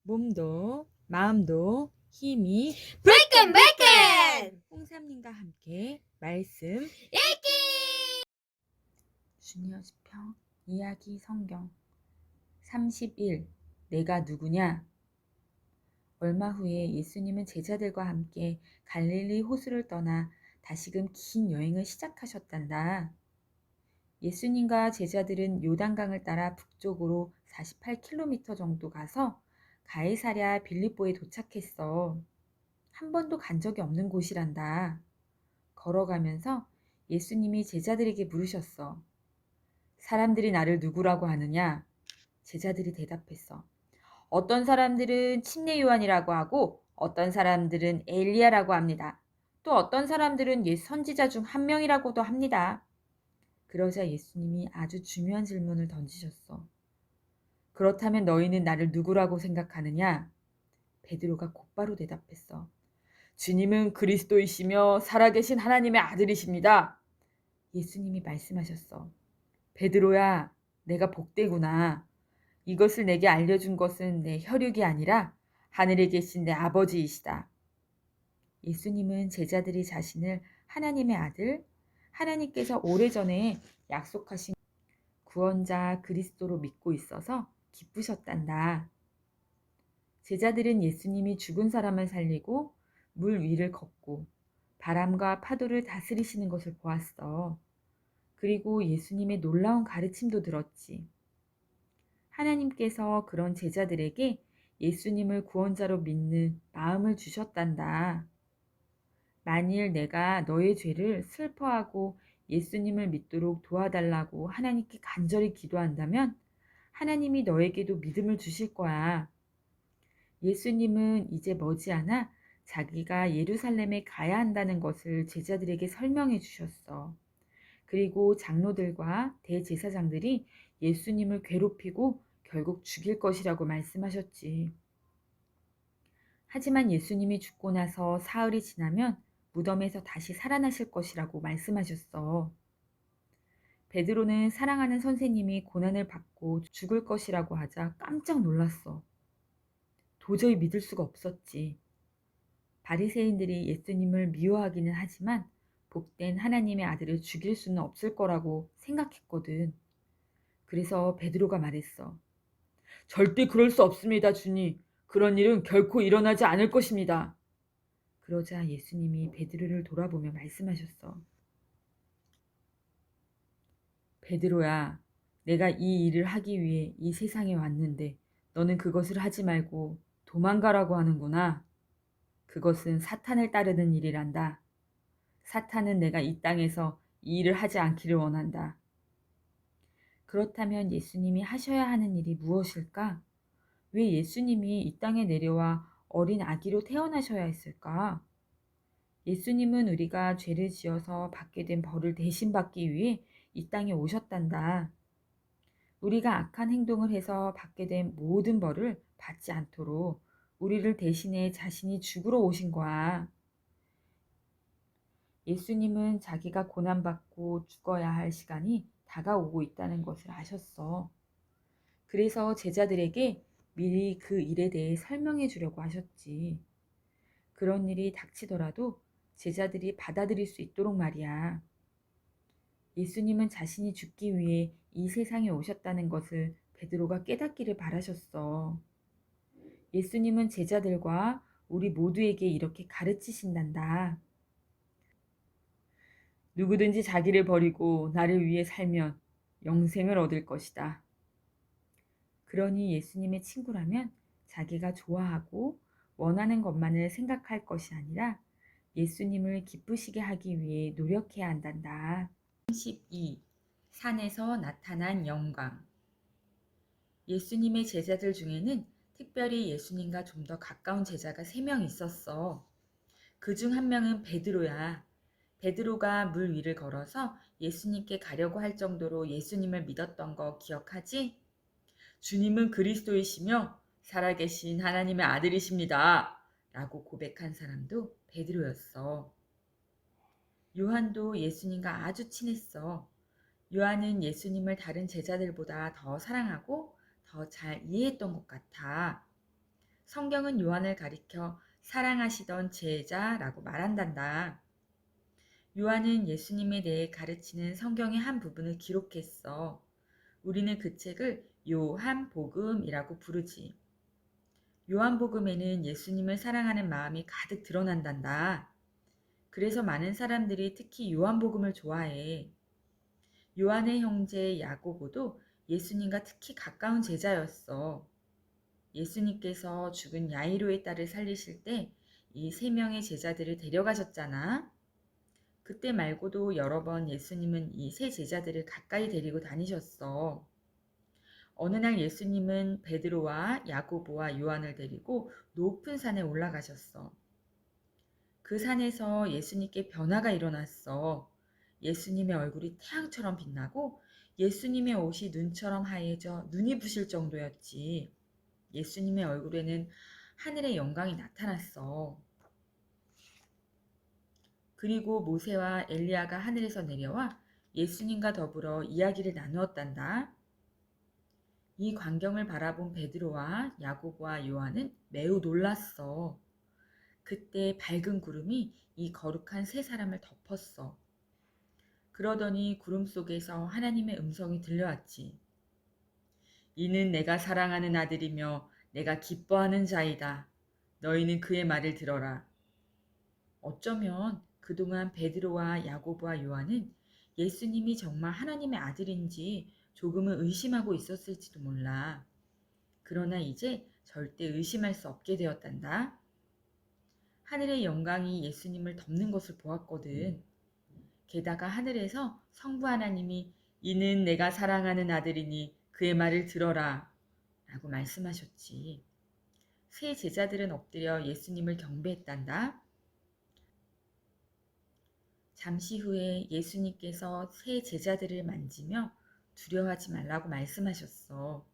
몸도 마음도 힘이 브레이큰 홍삼님과 함께 말씀 읽기. 주니어 지평 이야기 성경 31 내가 누구냐? 얼마 후에 예수님은 제자들과 함께 갈릴리 호수를 떠나 다시금 긴 여행을 시작하셨단다. 예수님과 제자들은 요단강을 따라 북쪽으로 48km 정도 가서 가이사랴 빌립보에 도착했어. 한 번도 간 적이 없는 곳이란다. 걸어가면서 예수님이 제자들에게 물으셨어. 사람들이 나를 누구라고 하느냐? 제자들이 대답했어. 어떤 사람들은 침례 요한이라고 하고 어떤 사람들은 엘리야라고 합니다. 또 어떤 사람들은 옛 선지자 중 한 명이라고도 합니다. 그러자 예수님이 아주 중요한 질문을 던지셨어. 그렇다면 너희는 나를 누구라고 생각하느냐? 베드로가 곧바로 대답했어. 주님은 그리스도이시며 살아계신 하나님의 아들이십니다. 예수님이 말씀하셨어. 베드로야, 내가 복되구나. 이것을 내게 알려준 것은 내 혈육이 아니라 하늘에 계신 내 아버지이시다. 예수님은 제자들이 자신을 하나님의 아들, 하나님께서 오래전에 약속하신 구원자 그리스도로 믿고 있어서 기쁘셨단다. 제자들은 예수님이 죽은 사람을 살리고 물 위를 걷고 바람과 파도를 다스리시는 것을 보았어. 그리고 예수님의 놀라운 가르침도 들었지. 하나님께서 그런 제자들에게 예수님을 구원자로 믿는 마음을 주셨단다. 만일 내가 너의 죄를 슬퍼하고 예수님을 믿도록 도와달라고 하나님께 간절히 기도한다면 하나님이 너에게도 믿음을 주실 거야. 예수님은 이제 머지않아 자기가 예루살렘에 가야 한다는 것을 제자들에게 설명해 주셨어. 그리고 장로들과 대제사장들이 예수님을 괴롭히고 결국 죽일 것이라고 말씀하셨지. 하지만 예수님이 죽고 나서 사흘이 지나면 무덤에서 다시 살아나실 것이라고 말씀하셨어. 베드로는 사랑하는 선생님이 고난을 받고 죽을 것이라고 하자 깜짝 놀랐어. 도저히 믿을 수가 없었지. 바리새인들이 예수님을 미워하기는 하지만 복된 하나님의 아들을 죽일 수는 없을 거라고 생각했거든. 그래서 베드로가 말했어. 절대 그럴 수 없습니다, 주님. 그런 일은 결코 일어나지 않을 것입니다. 그러자 예수님이 베드로를 돌아보며 말씀하셨어. 베드로야, 내가 이 일을 하기 위해 이 세상에 왔는데 너는 그것을 하지 말고 도망가라고 하는구나. 그것은 사탄을 따르는 일이란다. 사탄은 내가 이 땅에서 이 일을 하지 않기를 원한다. 그렇다면 예수님이 하셔야 하는 일이 무엇일까? 왜 예수님이 이 땅에 내려와 어린 아기로 태어나셔야 했을까? 예수님은 우리가 죄를 지어서 받게 된 벌을 대신 받기 위해 이 땅에 오셨단다. 우리가 악한 행동을 해서 받게 된 모든 벌을 받지 않도록 우리를 대신해 자신이 죽으러 오신 거야. 예수님은 자기가 고난받고 죽어야 할 시간이 다가오고 있다는 것을 아셨어. 그래서 제자들에게 미리 그 일에 대해 설명해 주려고 하셨지. 그런 일이 닥치더라도 제자들이 받아들일 수 있도록 말이야. 예수님은 자신이 죽기 위해 이 세상에 오셨다는 것을 베드로가 깨닫기를 바라셨어. 예수님은 제자들과 우리 모두에게 이렇게 가르치신단다. 누구든지 자기를 버리고 나를 위해 살면 영생을 얻을 것이다. 그러니 예수님의 친구라면 자기가 좋아하고 원하는 것만을 생각할 것이 아니라 예수님을 기쁘시게 하기 위해 노력해야 한단다. 12. 산에서 나타난 영광. 예수님의 제자들 중에는 특별히 예수님과 좀 더 가까운 제자가 3명 있었어. 그 중 한 명은 베드로야. 베드로가 물 위를 걸어서 예수님께 가려고 할 정도로 예수님을 믿었던 거 기억하지? 주님은 그리스도이시며 살아계신 하나님의 아들이십니다. 라고 고백한 사람도 베드로였어. 요한도 예수님과 아주 친했어. 요한은 예수님을 다른 제자들보다 더 사랑하고 더 잘 이해했던 것 같아. 성경은 요한을 가리켜 사랑하시던 제자라고 말한단다. 요한은 예수님에 대해 가르치는 성경의 한 부분을 기록했어. 우리는 그 책을 요한복음이라고 부르지. 요한복음에는 예수님을 사랑하는 마음이 가득 드러난단다. 그래서 많은 사람들이 특히 요한복음을 좋아해. 요한의 형제 야고보도 예수님과 특히 가까운 제자였어. 예수님께서 죽은 야이로의 딸을 살리실 때 이 세 명의 제자들을 데려가셨잖아. 그때 말고도 여러 번 예수님은 이 세 제자들을 가까이 데리고 다니셨어. 어느 날 예수님은 베드로와 야고보와 요한을 데리고 높은 산에 올라가셨어. 그 산에서 예수님께 변화가 일어났어. 예수님의 얼굴이 태양처럼 빛나고 예수님의 옷이 눈처럼 하얘져 눈이 부실 정도였지. 예수님의 얼굴에는 하늘의 영광이 나타났어. 그리고 모세와 엘리야가 하늘에서 내려와 예수님과 더불어 이야기를 나누었단다. 이 광경을 바라본 베드로와 야고보와 요한은 매우 놀랐어. 그때 밝은 구름이 이 거룩한 세 사람을 덮었어. 그러더니 구름 속에서 하나님의 음성이 들려왔지. 이는 내가 사랑하는 아들이며 내가 기뻐하는 자이다. 너희는 그의 말을 들어라. 어쩌면 그동안 베드로와 야고보와 요한은 예수님이 정말 하나님의 아들인지 조금은 의심하고 있었을지도 몰라. 그러나 이제 절대 의심할 수 없게 되었단다. 하늘의 영광이 예수님을 덮는 것을 보았거든. 게다가 하늘에서 성부 하나님이 이는 내가 사랑하는 아들이니 그의 말을 들어라 라고 말씀하셨지. 세 제자들은 엎드려 예수님을 경배했단다. 잠시 후에 예수님께서 세 제자들을 만지며 두려워하지 말라고 말씀하셨어.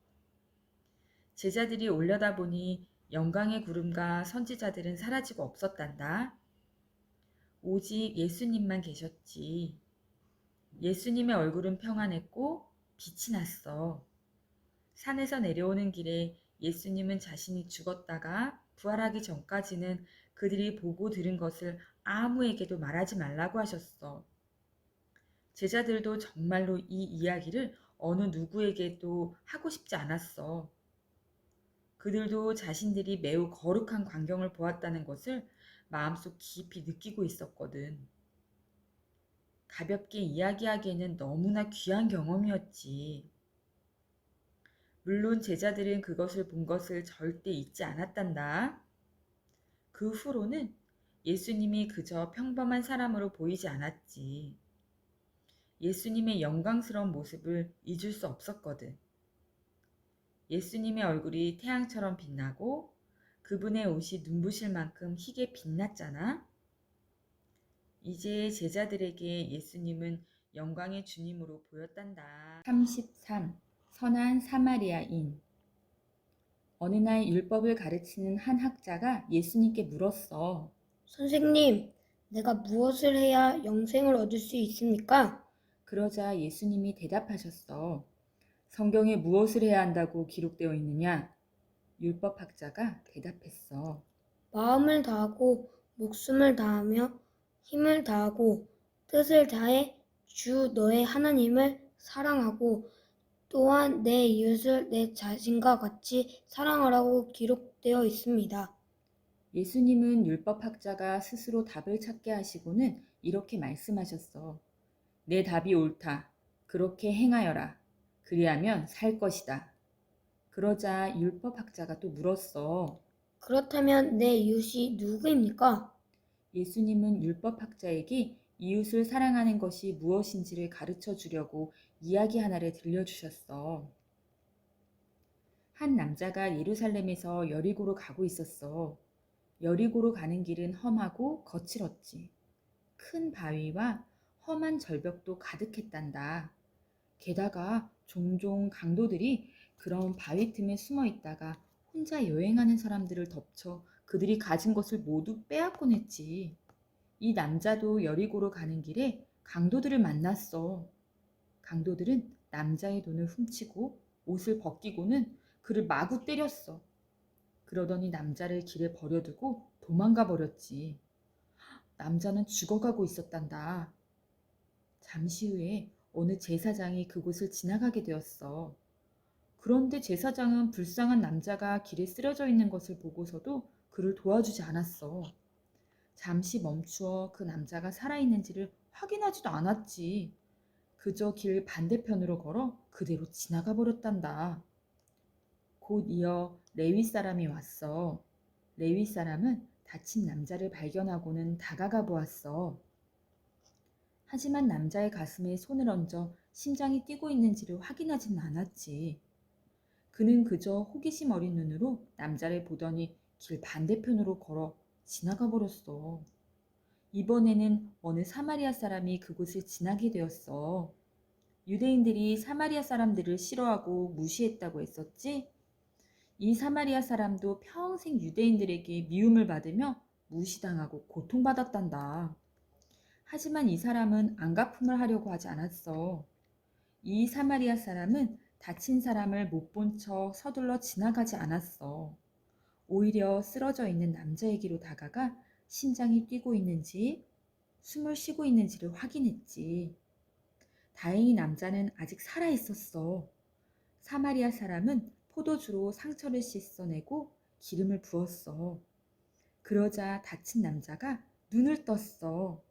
제자들이 올려다보니 영광의 구름과 선지자들은 사라지고 없었단다. 오직 예수님만 계셨지. 예수님의 얼굴은 평안했고 빛이 났어. 산에서 내려오는 길에 예수님은 자신이 죽었다가 부활하기 전까지는 그들이 보고 들은 것을 아무에게도 말하지 말라고 하셨어. 제자들도 정말로 이 이야기를 어느 누구에게도 하고 싶지 않았어. 그들도 자신들이 매우 거룩한 광경을 보았다는 것을 마음속 깊이 느끼고 있었거든. 가볍게 이야기하기에는 너무나 귀한 경험이었지. 물론 제자들은 그것을 본 것을 절대 잊지 않았단다. 그 후로는 예수님이 그저 평범한 사람으로 보이지 않았지. 예수님의 영광스러운 모습을 잊을 수 없었거든. 예수님의 얼굴이 태양처럼 빛나고 그분의 옷이 눈부실 만큼 희게 빛났잖아. 이제 제자들에게 예수님은 영광의 주님으로 보였단다. 33. 선한 사마리아인. 어느 날 율법을 가르치는 한 학자가 예수님께 물었어. 선생님, 내가 무엇을 해야 영생을 얻을 수 있습니까? 그러자 예수님이 대답하셨어. 성경에 무엇을 해야 한다고 기록되어 있느냐? 율법 학자가 대답했어. 마음을 다하고 목숨을 다하며 힘을 다하고 뜻을 다해 주 너의 하나님을 사랑하고 또한 내 이웃을 내 자신과 같이 사랑하라고 기록되어 있습니다. 예수님은 율법 학자가 스스로 답을 찾게 하시고는 이렇게 말씀하셨어. 내 답이 옳다. 그렇게 행하여라. 그리하면 살 것이다. 그러자 율법 학자가 또 물었어. 그렇다면 내 이웃이 누구입니까? 예수님은 율법 학자에게 이웃을 사랑하는 것이 무엇인지를 가르쳐 주려고 이야기 하나를 들려주셨어. 한 남자가 예루살렘에서 여리고로 가고 있었어. 여리고로 가는 길은 험하고 거칠었지. 큰 바위와 험한 절벽도 가득했단다. 게다가 종종 강도들이 그런 바위 틈에 숨어 있다가 혼자 여행하는 사람들을 덮쳐 그들이 가진 것을 모두 빼앗곤 했지. 이 남자도 여리고로 가는 길에 강도들을 만났어. 강도들은 남자의 돈을 훔치고 옷을 벗기고는 그를 마구 때렸어. 그러더니 남자를 길에 버려두고 도망가 버렸지. 남자는 죽어가고 있었단다. 잠시 후에 어느 제사장이 그곳을 지나가게 되었어. 그런데 제사장은 불쌍한 남자가 길에 쓰러져 있는 것을 보고서도 그를 도와주지 않았어. 잠시 멈추어 그 남자가 살아있는지를 확인하지도 않았지. 그저 길 반대편으로 걸어 그대로 지나가 버렸단다. 곧 이어 레위 사람이 왔어. 레위 사람은 다친 남자를 발견하고는 다가가 보았어. 하지만 남자의 가슴에 손을 얹어 심장이 뛰고 있는지를 확인하지는 않았지. 그는 그저 호기심 어린 눈으로 남자를 보더니 길 반대편으로 걸어 지나가 버렸어. 이번에는 어느 사마리아 사람이 그곳을 지나게 되었어. 유대인들이 사마리아 사람들을 싫어하고 무시했다고 했었지? 이 사마리아 사람도 평생 유대인들에게 미움을 받으며 무시당하고 고통받았단다. 하지만 이 사람은 안갚음을 하려고 하지 않았어. 이 사마리아 사람은 다친 사람을 못 본 척 서둘러 지나가지 않았어. 오히려 쓰러져 있는 남자에게로 다가가 심장이 뛰고 있는지 숨을 쉬고 있는지를 확인했지. 다행히 남자는 아직 살아 있었어. 사마리아 사람은 포도주로 상처를 씻어내고 기름을 부었어. 그러자 다친 남자가 눈을 떴어.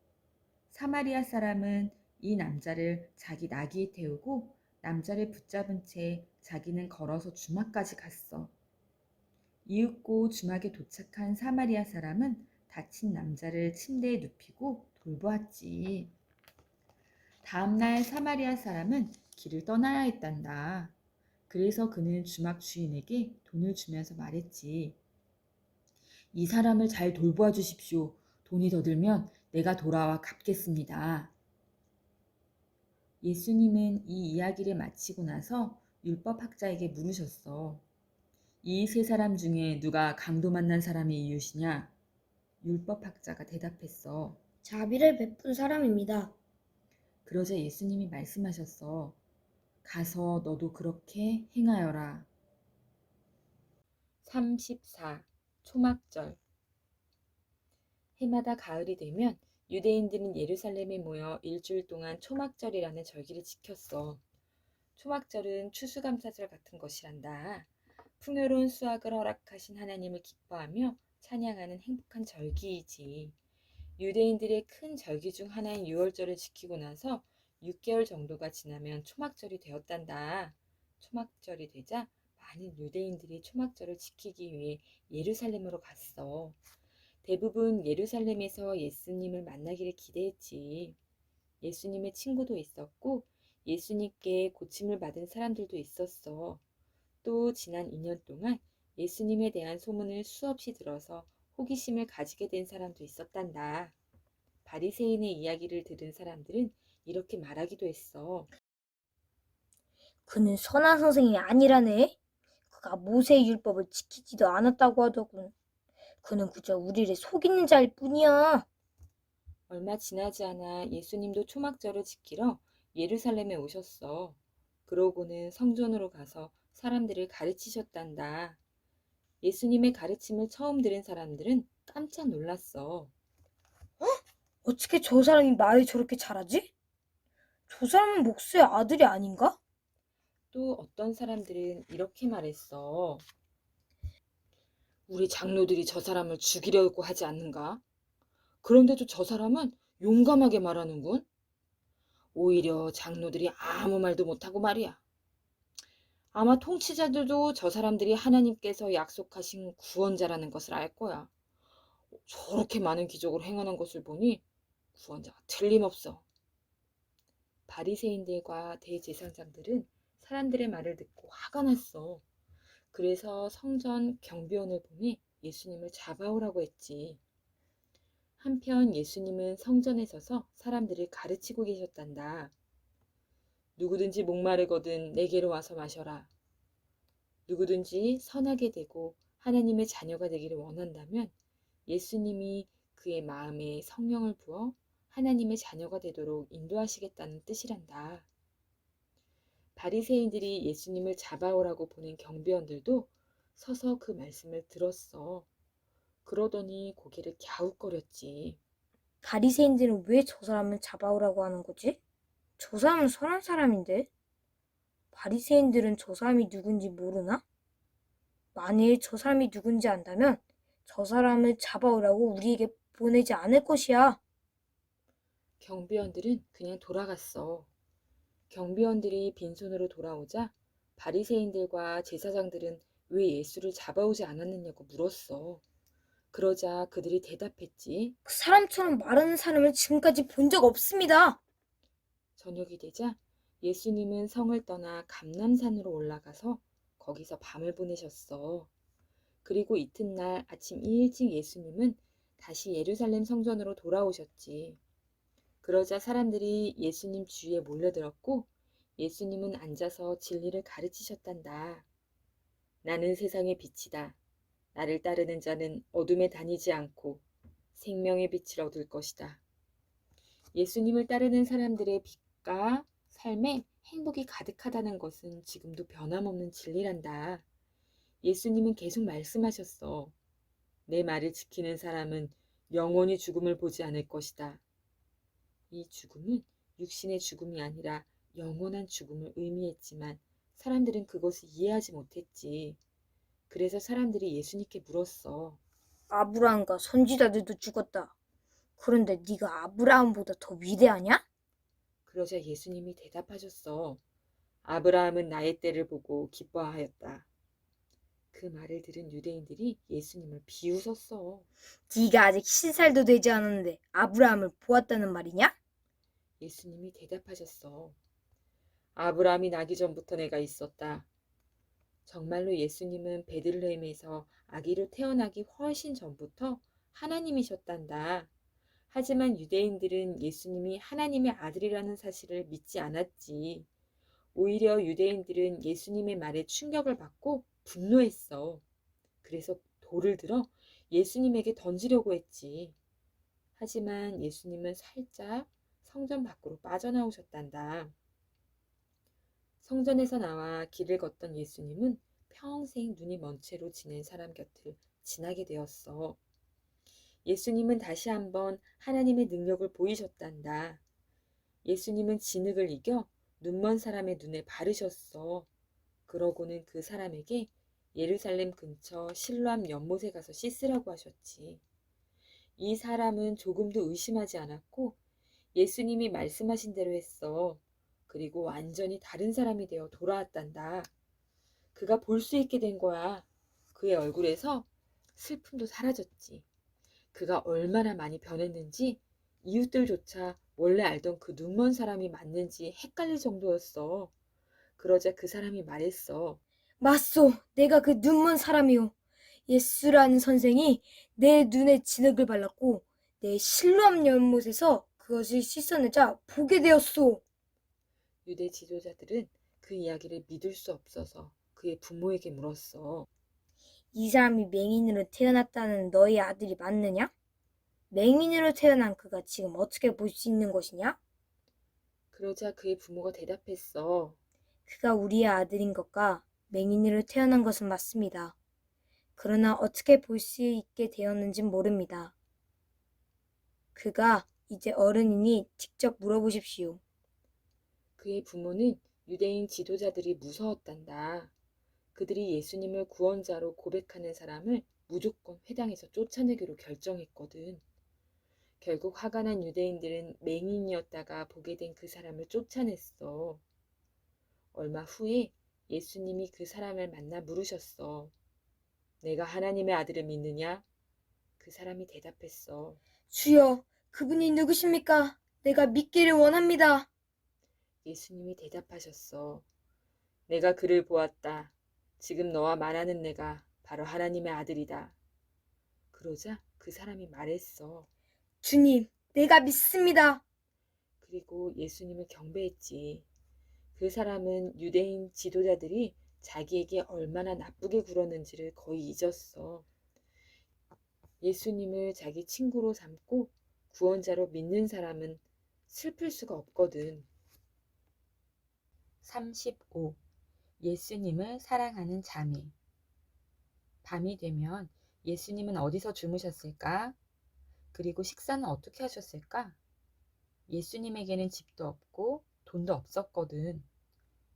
사마리아 사람은 이 남자를 자기 나귀에 태우고 남자를 붙잡은 채 자기는 걸어서 주막까지 갔어. 이윽고 주막에 도착한 사마리아 사람은 다친 남자를 침대에 눕히고 돌보았지. 다음날 사마리아 사람은 길을 떠나야 했단다. 그래서 그는 주막 주인에게 돈을 주면서 말했지. 이 사람을 잘 돌보아 주십시오. 돈이 더 들면 내가 돌아와 갚겠습니다. 예수님은 이 이야기를 마치고 나서 율법학자에게 물으셨어. 이 세 사람 중에 누가 강도 만난 사람이 이웃이냐? 율법학자가 대답했어. 자비를 베푼 사람입니다. 그러자 예수님이 말씀하셨어. 가서 너도 그렇게 행하여라. 34. 초막절. 해마다 가을이 되면 유대인들은 예루살렘에 모여 일주일 동안 초막절이라는 절기를 지켰어. 초막절은 추수감사절 같은 것이란다. 풍요로운 수확을 허락하신 하나님을 기뻐하며 찬양하는 행복한 절기이지. 유대인들의 큰 절기 중 하나인 유월절을 지키고 나서 6개월 정도가 지나면 초막절이 되었단다. 초막절이 되자 많은 유대인들이 초막절을 지키기 위해 예루살렘으로 갔어. 대부분 예루살렘에서 예수님을 만나기를 기대했지. 예수님의 친구도 있었고 예수님께 고침을 받은 사람들도 있었어. 또 지난 2년 동안 예수님에 대한 소문을 수없이 들어서 호기심을 가지게 된 사람도 있었단다. 바리새인의 이야기를 들은 사람들은 이렇게 말하기도 했어. 그는 선한 선생이 아니라네. 그가 모세의 율법을 지키지도 않았다고 하더군. 그는 그저 우리를 속이는 자일 뿐이야. 얼마 지나지 않아 예수님도 초막절을 지키러 예루살렘에 오셨어. 그러고는 성전으로 가서 사람들을 가르치셨단다. 예수님의 가르침을 처음 들은 사람들은 깜짝 놀랐어. 어떻게 저 사람이 말을 저렇게 잘하지? 저 사람은 목수의 아들이 아닌가? 또 어떤 사람들은 이렇게 말했어. 우리 장로들이 저 사람을 죽이려고 하지 않는가? 그런데도 저 사람은 용감하게 말하는군. 오히려 장로들이 아무 말도 못하고 말이야. 아마 통치자들도 저 사람들이 하나님께서 약속하신 구원자라는 것을 알 거야. 저렇게 많은 기적을 행하는 것을 보니 구원자가 틀림없어. 바리새인들과 대제사장들은 사람들의 말을 듣고 화가 났어. 그래서 성전 경비원을 보내 예수님을 잡아오라고 했지. 한편 예수님은 성전에 서서 사람들을 가르치고 계셨단다. 누구든지 목마르거든 내게로 와서 마셔라. 누구든지 선하게 되고 하나님의 자녀가 되기를 원한다면 예수님이 그의 마음에 성령을 부어 하나님의 자녀가 되도록 인도하시겠다는 뜻이란다. 바리새인들이 예수님을 잡아오라고 보낸 경비원들도 서서 그 말씀을 들었어. 그러더니 고개를 갸웃거렸지. 바리새인들은 왜 저 사람을 잡아오라고 하는 거지? 저 사람은 선한 사람인데? 바리새인들은 저 사람이 누군지 모르나? 만일 저 사람이 누군지 안다면 저 사람을 잡아오라고 우리에게 보내지 않을 것이야. 경비원들은 그냥 돌아갔어. 경비원들이 빈손으로 돌아오자 바리새인들과 제사장들은 왜 예수를 잡아오지 않았느냐고 물었어. 그러자 그들이 대답했지. 그 사람처럼 말하는 사람을 지금까지 본 적 없습니다. 저녁이 되자 예수님은 성을 떠나 감람산으로 올라가서 거기서 밤을 보내셨어. 그리고 이튿날 아침 일찍 예수님은 다시 예루살렘 성전으로 돌아오셨지. 그러자 사람들이 예수님 주위에 몰려들었고 예수님은 앉아서 진리를 가르치셨단다. 나는 세상의 빛이다. 나를 따르는 자는 어둠에 다니지 않고 생명의 빛을 얻을 것이다. 예수님을 따르는 사람들의 빛과 삶에 행복이 가득하다는 것은 지금도 변함없는 진리란다. 예수님은 계속 말씀하셨어. 내 말을 지키는 사람은 영원히 죽음을 보지 않을 것이다. 이 죽음은 육신의 죽음이 아니라 영원한 죽음을 의미했지만 사람들은 그것을 이해하지 못했지. 그래서 사람들이 예수님께 물었어. 아브라함과 선지자들도 죽었다. 그런데 네가 아브라함보다 더 위대하냐? 그러자 예수님이 대답하셨어. 아브라함은 나의 때를 보고 기뻐하였다. 그 말을 들은 유대인들이 예수님을 비웃었어. 네가 아직 10살도 되지 않았는데 아브라함을 보았다는 말이냐? 예수님이 대답하셨어. 아브라함이 나기 전부터 내가 있었다. 정말로 예수님은 베들레헴에서 아기로 태어나기 훨씬 전부터 하나님이셨단다. 하지만 유대인들은 예수님이 하나님의 아들이라는 사실을 믿지 않았지. 오히려 유대인들은 예수님의 말에 충격을 받고 분노했어. 그래서 돌을 들어 예수님에게 던지려고 했지. 하지만 예수님은 살짝 성전 밖으로 빠져나오셨단다. 성전에서 나와 길을 걷던 예수님은 평생 눈이 먼 채로 지낸 사람 곁을 지나게 되었어. 예수님은 다시 한번 하나님의 능력을 보이셨단다. 예수님은 진흙을 이겨 눈먼 사람의 눈에 바르셨어. 그러고는 그 사람에게 예루살렘 근처 실로암 연못에 가서 씻으라고 하셨지. 이 사람은 조금도 의심하지 않았고 예수님이 말씀하신 대로 했어. 그리고 완전히 다른 사람이 되어 돌아왔단다. 그가 볼 수 있게 된 거야. 그의 얼굴에서 슬픔도 사라졌지. 그가 얼마나 많이 변했는지 이웃들조차 원래 알던 그 눈먼 사람이 맞는지 헷갈릴 정도였어. 그러자 그 사람이 말했어. 맞소, 내가 그 눈먼 사람이요. 예수라는 선생이 내 눈에 진흙을 발랐고 내 실로암 연못에서 그것을 씻어내자 보게 되었소. 유대 지도자들은 그 이야기를 믿을 수 없어서 그의 부모에게 물었어. 이 사람이 맹인으로 태어났다는 너희 아들이 맞느냐? 맹인으로 태어난 그가 지금 어떻게 볼 수 있는 것이냐? 그러자 그의 부모가 대답했어. 그가 우리의 아들인 것과 맹인으로 태어난 것은 맞습니다. 그러나 어떻게 볼 수 있게 되었는진 모릅니다. 그가 이제 어른이니 직접 물어보십시오. 그의 부모는 유대인 지도자들이 무서웠단다. 그들이 예수님을 구원자로 고백하는 사람을 무조건 회당에서 쫓아내기로 결정했거든. 결국 화가 난 유대인들은 맹인이었다가 보게 된 그 사람을 쫓아냈어. 얼마 후에 예수님이 그 사람을 만나 물으셨어. 내가 하나님의 아들을 믿느냐? 그 사람이 대답했어. 주여, 그분이 누구십니까? 내가 믿기를 원합니다. 예수님이 대답하셨어. 내가 그를 보았다. 지금 너와 말하는 내가 바로 하나님의 아들이다. 그러자 그 사람이 말했어. 주님, 내가 믿습니다. 그리고 예수님을 경배했지. 그 사람은 유대인 지도자들이 자기에게 얼마나 나쁘게 굴었는지를 거의 잊었어. 예수님을 자기 친구로 삼고 구원자로 믿는 사람은 슬플 수가 없거든. 35. 예수님을 사랑하는 자매. 밤이 되면 예수님은 어디서 주무셨을까? 그리고 식사는 어떻게 하셨을까? 예수님에게는 집도 없고 돈도 없었거든.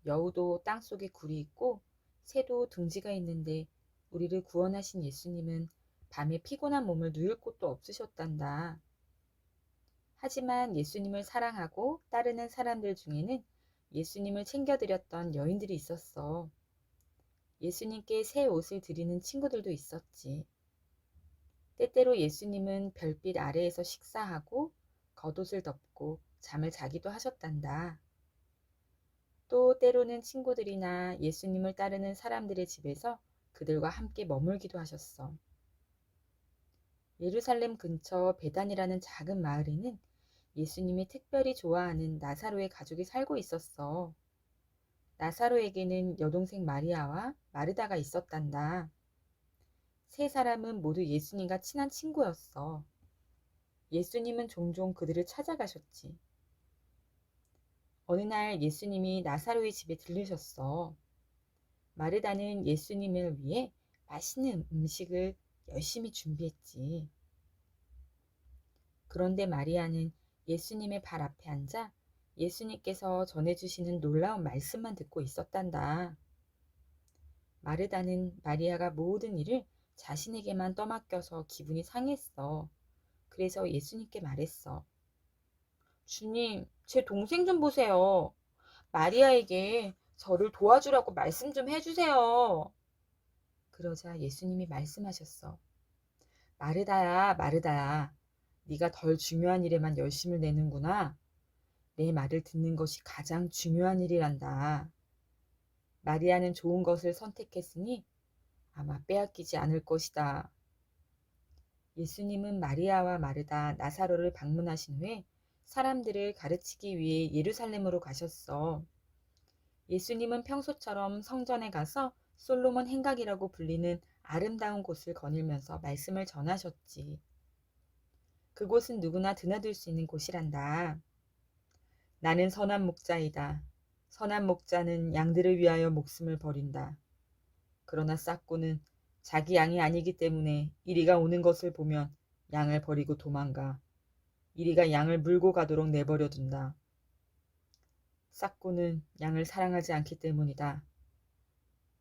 여우도 땅속에 굴이 있고 새도 둥지가 있는데 우리를 구원하신 예수님은 밤에 피곤한 몸을 누일 곳도 없으셨단다. 하지만 예수님을 사랑하고 따르는 사람들 중에는 예수님을 챙겨드렸던 여인들이 있었어. 예수님께 새 옷을 드리는 친구들도 있었지. 때때로 예수님은 별빛 아래에서 식사하고 겉옷을 덮고 잠을 자기도 하셨단다. 또 때로는 친구들이나 예수님을 따르는 사람들의 집에서 그들과 함께 머물기도 하셨어. 예루살렘 근처 베단이라는 작은 마을에는 예수님이 특별히 좋아하는 나사로의 가족이 살고 있었어. 나사로에게는 여동생 마리아와 마르다가 있었단다. 세 사람은 모두 예수님과 친한 친구였어. 예수님은 종종 그들을 찾아가셨지. 어느 날 예수님이 나사로의 집에 들르셨어. 마르다는 예수님을 위해 맛있는 음식을 열심히 준비했지. 그런데 마리아는 예수님의 발 앞에 앉아 예수님께서 전해주시는 놀라운 말씀만 듣고 있었단다. 마르다는 마리아가 모든 일을 자신에게만 떠맡겨서 기분이 상했어. 그래서 예수님께 말했어. 주님, 제 동생 좀 보세요. 마리아에게 저를 도와주라고 말씀 좀 해주세요. 그러자 예수님이 말씀하셨어. 마르다야, 마르다야. 네가 덜 중요한 일에만 열심을 내는구나. 내 말을 듣는 것이 가장 중요한 일이란다. 마리아는 좋은 것을 선택했으니 아마 빼앗기지 않을 것이다. 예수님은 마리아와 마르다, 나사로를 방문하신 후에 사람들을 가르치기 위해 예루살렘으로 가셨어. 예수님은 평소처럼 성전에 가서 솔로몬 행각이라고 불리는 아름다운 곳을 거닐면서 말씀을 전하셨지. 그곳은 누구나 드나들 수 있는 곳이란다. 나는 선한 목자이다. 선한 목자는 양들을 위하여 목숨을 버린다. 그러나 싹고는 자기 양이 아니기 때문에 이리가 오는 것을 보면 양을 버리고 도망가. 이리가 양을 물고 가도록 내버려 둔다. 싹고는 양을 사랑하지 않기 때문이다.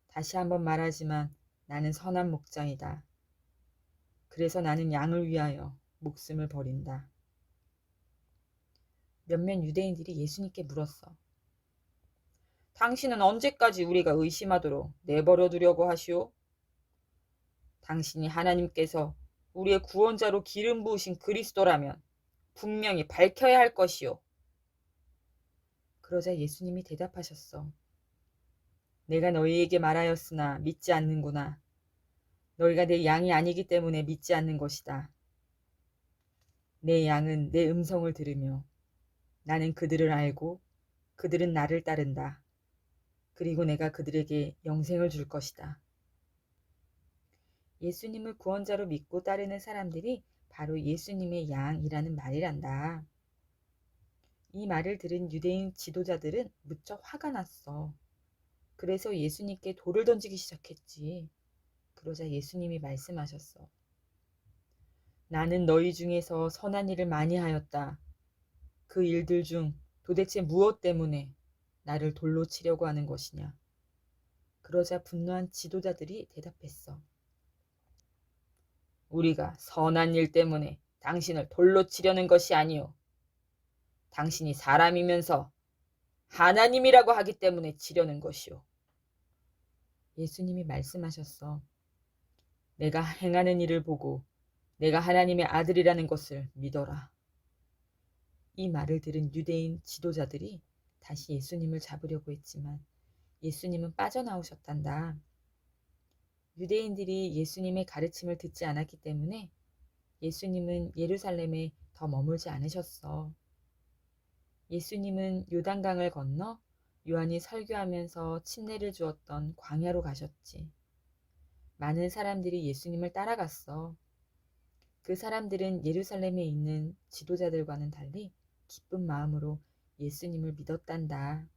다시 한번 말하지만 나는 선한 목자이다. 그래서 나는 양을 위하여 목숨을 버린다. 몇몇 유대인들이 예수님께 물었어. 당신은 언제까지 우리가 의심하도록 내버려 두려고 하시오? 당신이 하나님께서 우리의 구원자로 기름 부으신 그리스도라면 분명히 밝혀야 할 것이오. 그러자 예수님이 대답하셨어. 내가 너희에게 말하였으나 믿지 않는구나. 너희가 내 양이 아니기 때문에 믿지 않는 것이다. 내 양은 내 음성을 들으며 나는 그들을 알고 그들은 나를 따른다. 그리고 내가 그들에게 영생을 줄 것이다. 예수님을 구원자로 믿고 따르는 사람들이 바로 예수님의 양이라는 말이란다. 이 말을 들은 유대인 지도자들은 무척 화가 났어. 그래서 예수님께 돌을 던지기 시작했지. 그러자 예수님이 말씀하셨어. 나는 너희 중에서 선한 일을 많이 하였다. 그 일들 중 도대체 무엇 때문에 나를 돌로 치려고 하는 것이냐. 그러자 분노한 지도자들이 대답했어. 우리가 선한 일 때문에 당신을 돌로 치려는 것이 아니오. 당신이 사람이면서 하나님이라고 하기 때문에 치려는 것이오. 예수님이 말씀하셨어. 내가 행하는 일을 보고 내가 하나님의 아들이라는 것을 믿어라. 이 말을 들은 유대인 지도자들이 다시 예수님을 잡으려고 했지만 예수님은 빠져나오셨단다. 유대인들이 예수님의 가르침을 듣지 않았기 때문에 예수님은 예루살렘에 더 머물지 않으셨어. 예수님은 요단강을 건너 요한이 설교하면서 침례를 주었던 광야로 가셨지. 많은 사람들이 예수님을 따라갔어. 그 사람들은 예루살렘에 있는 지도자들과는 달리 기쁜 마음으로 예수님을 믿었단다.